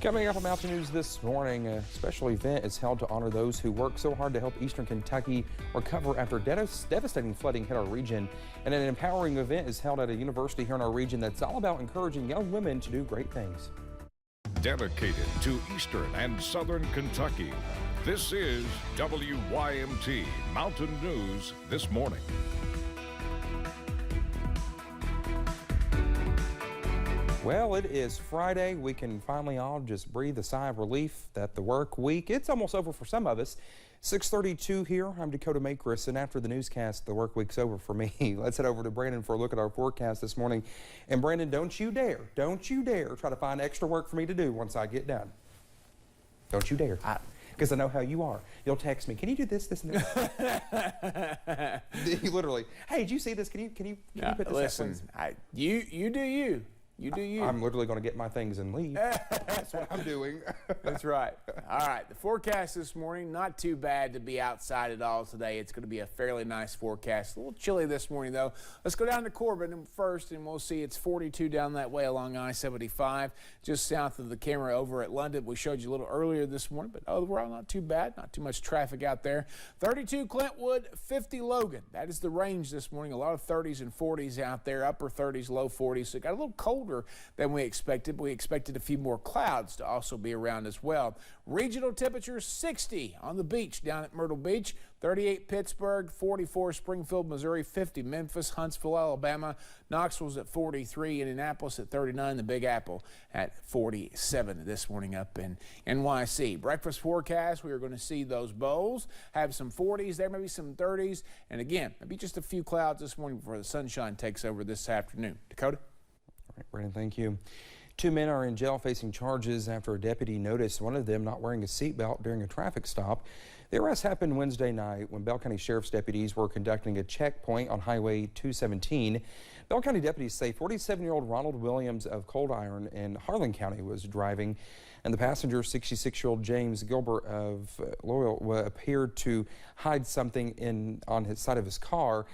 Coming up on Mountain News this morning, a special event is held to honor those who work so hard to help Eastern Kentucky recover after devastating flooding hit our region. And an empowering event is held at a university here in our region that's all about encouraging young women to do great things. Dedicated to Eastern and Southern Kentucky, this is WYMT Mountain News this morning. Well, it is Friday. We can finally all just breathe a sigh of relief that the work week, it's almost over for some of us. 6:32 here. I'm Dakota Makris, and after the newscast, the work week's over for me. Let's head over to Brandon for a look at our forecast this morning. And Brandon, don't you dare try to find extra work for me to do once I get done. Don't you dare. Because I know how you are. You'll text me, can you do this, this, and this? You literally, hey, did you see this? Can you put this listen, you do you. You do you. I'm literally going to get my things and leave. That's what I'm doing. That's right. All right, the forecast this morning, not too bad to be outside at all today. It's going to be a fairly nice forecast. A little chilly this morning, though. Let's go down to Corbin first, and we'll see it's 42 down that way along I-75, just south of the camera over at London. We showed you a little earlier this morning, but overall not too bad. Not too much traffic out there. 32 Clintwood, 50 Logan. That is the range this morning. A lot of 30s and 40s out there, upper 30s, low 40s. So it got a little colder than we expected. We expected a few more clouds to also be around as well. Regional temperatures 60 on the beach down at Myrtle Beach, 38 Pittsburgh, 44 Springfield, Missouri, 50 Memphis, Huntsville, Alabama, Knoxville's at 43, Indianapolis at 39, the Big Apple at 47 this morning up in NYC. Breakfast forecast, we are going to see those bowls have some 40s there, maybe some 30s, and again, maybe just a few clouds this morning before the sunshine takes over this afternoon. Dakota? All right, Brandon, thank you. 2 men are in jail facing charges after a deputy noticed one of them not wearing a seatbelt during a traffic stop. The arrest happened Wednesday night when Bell County Sheriff's deputies were conducting a checkpoint on Highway 217. Bell County deputies say 47-year-old Ronald Williams of Cold Iron in Harlan County was driving, and the passenger, 66-year-old James Gilbert of Loyal, appeared to hide something on his side of his car.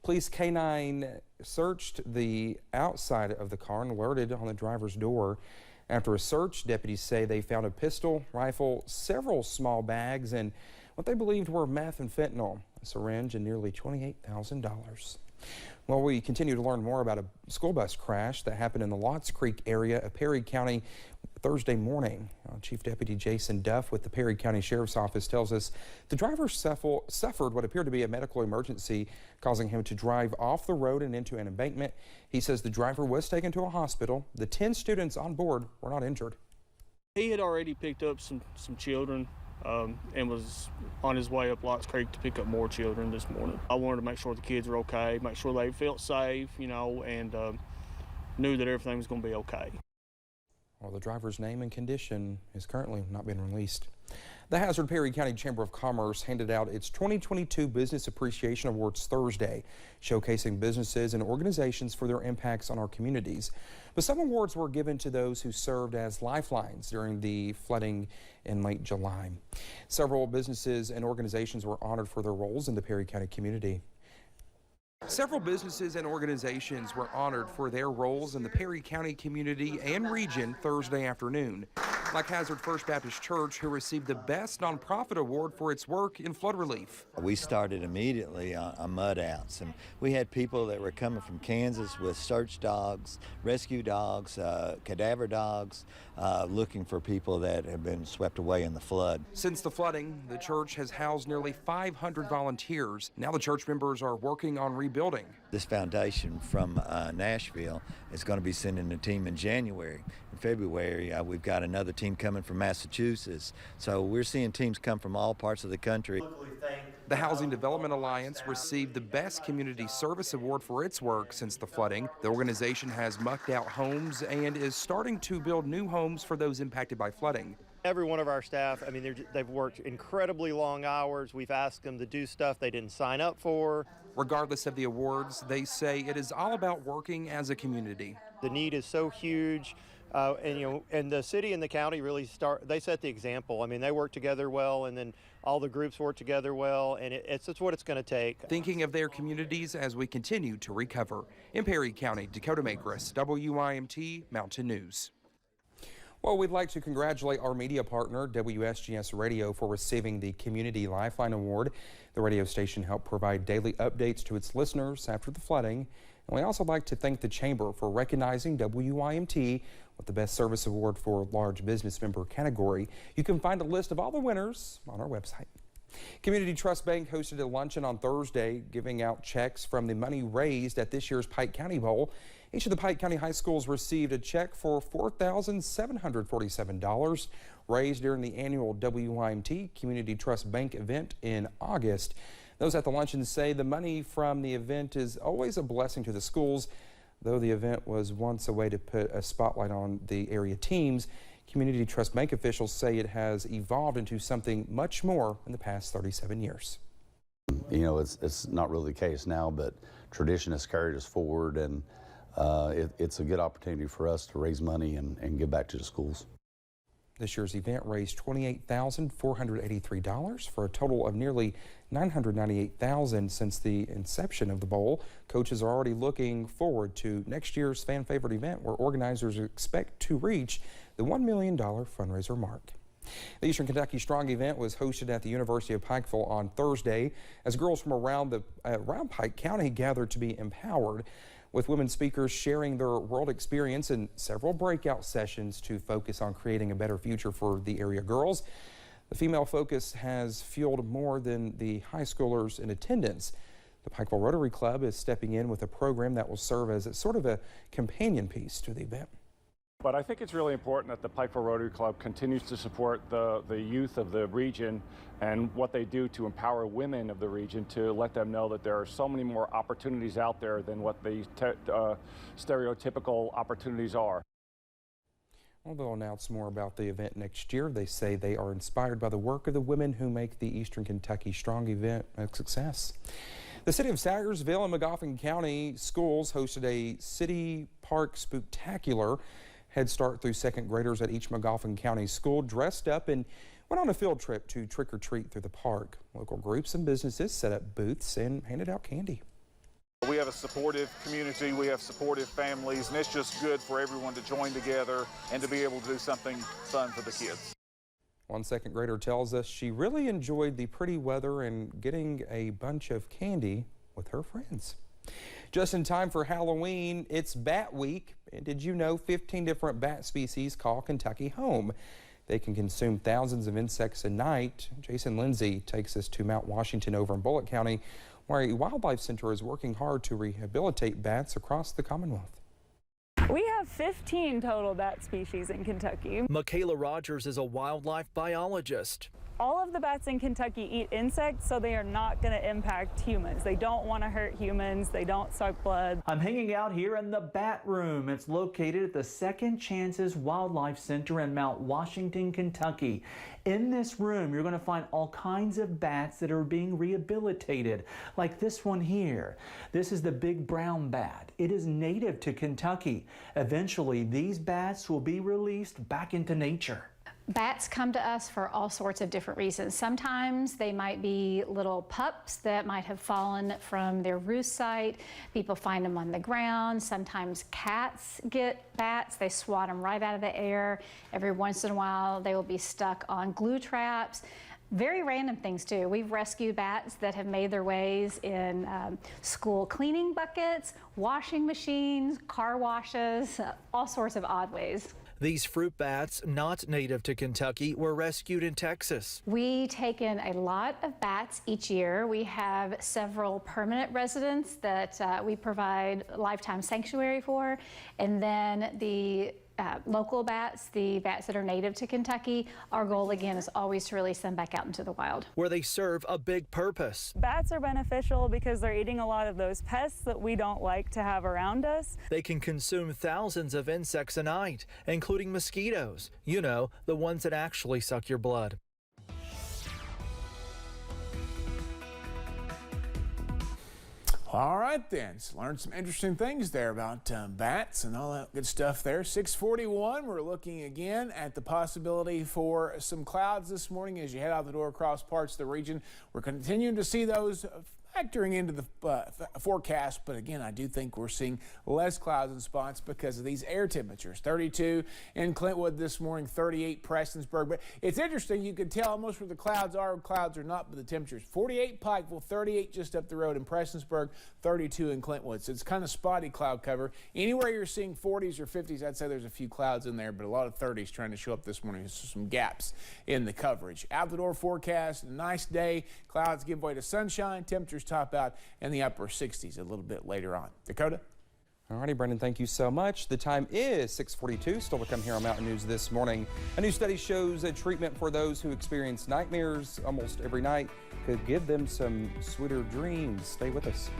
Police K-9 searched the outside of the car and alerted on the driver's door. After a search, deputies say they found a pistol, rifle, several small bags, and what they believed were meth and fentanyl, a syringe, and nearly $28,000. Well, we continue to learn more about a school bus crash that happened in the Lotts Creek area of Perry County Thursday morning. Chief Deputy Jason Duff with the Perry County Sheriff's Office tells us the driver suffered what appeared to be a medical emergency, causing him to drive off the road and into an embankment. He says the driver was taken to a hospital. The 10 students on board were not injured. He had already picked up some children and was on his way up Lotts Creek to pick up more children this morning. I wanted to make sure the kids were okay, make sure they felt safe, and knew that everything was going to be okay. Well, the driver's name and condition is currently not being released. The Hazard Perry County Chamber of Commerce handed out its 2022 Business Appreciation Awards Thursday, showcasing businesses and organizations for their impacts on our communities. But some awards were given to those who served as lifelines during the flooding in late July. Several businesses and organizations were honored for their roles in the Perry County community. Several businesses and organizations were honored for their roles in the Perry County community and region Thursday afternoon, like Hazard First Baptist Church, who received the Best Nonprofit Award for its work in flood relief. We started immediately on mud outs, and we had people that were coming from Kansas with search dogs, rescue dogs, cadaver dogs, looking for people that have been swept away in the flood. Since the flooding, the church has housed nearly 500 volunteers. Now the church members are working on rebuilding. This foundation from Nashville is going to be sending a team in January. In February, we've got another team coming from Massachusetts. So we're seeing teams come from all parts of the country. The Housing Development Alliance received the Best Community Service Award for its work since the flooding. The organization has mucked out homes and is starting to build new homes for those impacted by flooding. Every one of our staff, they've worked incredibly long hours. We've asked them to do stuff they didn't sign up for. Regardless of the awards, they say it is all about working as a community. The need is so huge, and the city and the county really they set the example. They work together well, and then all the groups work together well, and it's what it's going to take. Thinking of their communities as we continue to recover. In Perry County, Dakota Makris, WYMT Mountain News. Well, we'd like to congratulate our media partner, WSGS Radio, for receiving the Community Lifeline Award. The radio station helped provide daily updates to its listeners after the flooding. And we also like to thank the Chamber for recognizing WYMT with the Best Service Award for Large Business Member category. You can find a list of all the winners on our website. Community Trust Bank hosted a luncheon on Thursday, giving out checks from the money raised at this year's Pike County Bowl. Each of the Pike County high schools received a check for $4,747 raised during the annual WYMT Community Trust Bank event in August. Those at the luncheon say the money from the event is always a blessing to the schools. Though the event was once a way to put a spotlight on the area teams, Community Trust Bank officials say it has evolved into something much more in the past 37 years. You know, it's not really the case now, but tradition has carried us forward, and it's a good opportunity for us to raise money and give back to the schools. This year's event raised $28,483 for a total of nearly $998,000 since the inception of the bowl. Coaches are already looking forward to next year's fan favorite event, where organizers expect to reach the $1 million fundraiser mark. The Eastern Kentucky Strong event was hosted at the University of Pikeville on Thursday as girls from around Pike County gathered to be empowered, with women speakers sharing their world experience and several breakout sessions to focus on creating a better future for the area girls. The female focus has fueled more than the high schoolers in attendance. The Pikeville Rotary Club is stepping in with a program that will serve as a sort of a companion piece to the event. But I think it's really important that the Pikeville Rotary Club continues to support the youth of the region and what they do to empower women of the region, to let them know that there are so many more opportunities out there than what the stereotypical opportunities are. Well, they'll announce more about the event next year. They say they are inspired by the work of the women who make the Eastern Kentucky Strong event a success. The city of Sayersville and Magoffin County schools hosted a city park spooktacular. Head Start through second graders at each Magoffin County school dressed up and went on a field trip to trick or treat through the park. Local groups and businesses set up booths and handed out candy. We have a supportive community, we have supportive families, and it's just good for everyone to join together and to be able to do something fun for the kids. One second grader tells us she really enjoyed the pretty weather and getting a bunch of candy with her friends. Just in time for Halloween, it's Bat Week. And did you know 15 different bat species call Kentucky home? They can consume thousands of insects a night. Jason Lindsay takes us to Mount Washington over in Bullitt County, where a wildlife center is working hard to rehabilitate bats across the Commonwealth. We have 15 total bat species in Kentucky. Michaela Rogers is a wildlife biologist. All of the bats in Kentucky eat insects, so they are not going to impact humans. They don't want to hurt humans. They don't suck blood. I'm hanging out here in the Bat Room. It's located at the Second Chances Wildlife Center in Mount Washington, Kentucky. In this room, you're going to find all kinds of bats that are being rehabilitated, like this one here. This is the big brown bat. It is native to Kentucky. Eventually, these bats will be released back into nature. Bats come to us for all sorts of different reasons. Sometimes they might be little pups that might have fallen from their roost site. People find them on the ground. Sometimes cats get bats. They swat them right out of the air. Every once in a while, they will be stuck on glue traps. Very random things too. We've rescued bats that have made their ways in school cleaning buckets, washing machines, car washes, all sorts of odd ways. These fruit bats, not native to Kentucky, were rescued in Texas. We take in a lot of bats each year. We have several permanent residents that we provide lifetime sanctuary for, and then the local bats, the bats that are native to Kentucky, our goal again is always to release them back out into the wild, where they serve a big purpose. Bats are beneficial because they're eating a lot of those pests that we don't like to have around us. They can consume thousands of insects a night, including mosquitoes. You know, the ones that actually suck your blood. All right then, so learned some interesting things there about bats and all that good stuff there. 641, we're looking again at the possibility for some clouds this morning as you head out the door across parts of the region. We're continuing to see those factoring into the forecast, but again, I do think we're seeing less clouds in spots because of these air temperatures. 32 in Clintwood this morning, 38 Prestonsburg. But it's interesting, you can tell almost where the clouds are not, but the temperatures. 48 Pikeville, 38 just up the road in Prestonsburg, 32 in Clintwood. So it's kind of spotty cloud cover. Anywhere you're seeing 40s or 50s, I'd say there's a few clouds in there, but a lot of 30s trying to show up this morning. There's some gaps in the coverage. Out the door forecast, nice day. Clouds give way to sunshine. Temperatures top out in the upper 60s a little bit later on. Dakota? All righty, Brendan, thank you so much. The time is 6:42. Still to come here on Mountain News this morning. A new study shows a treatment for those who experience nightmares almost every night could give them some sweeter dreams. Stay with us.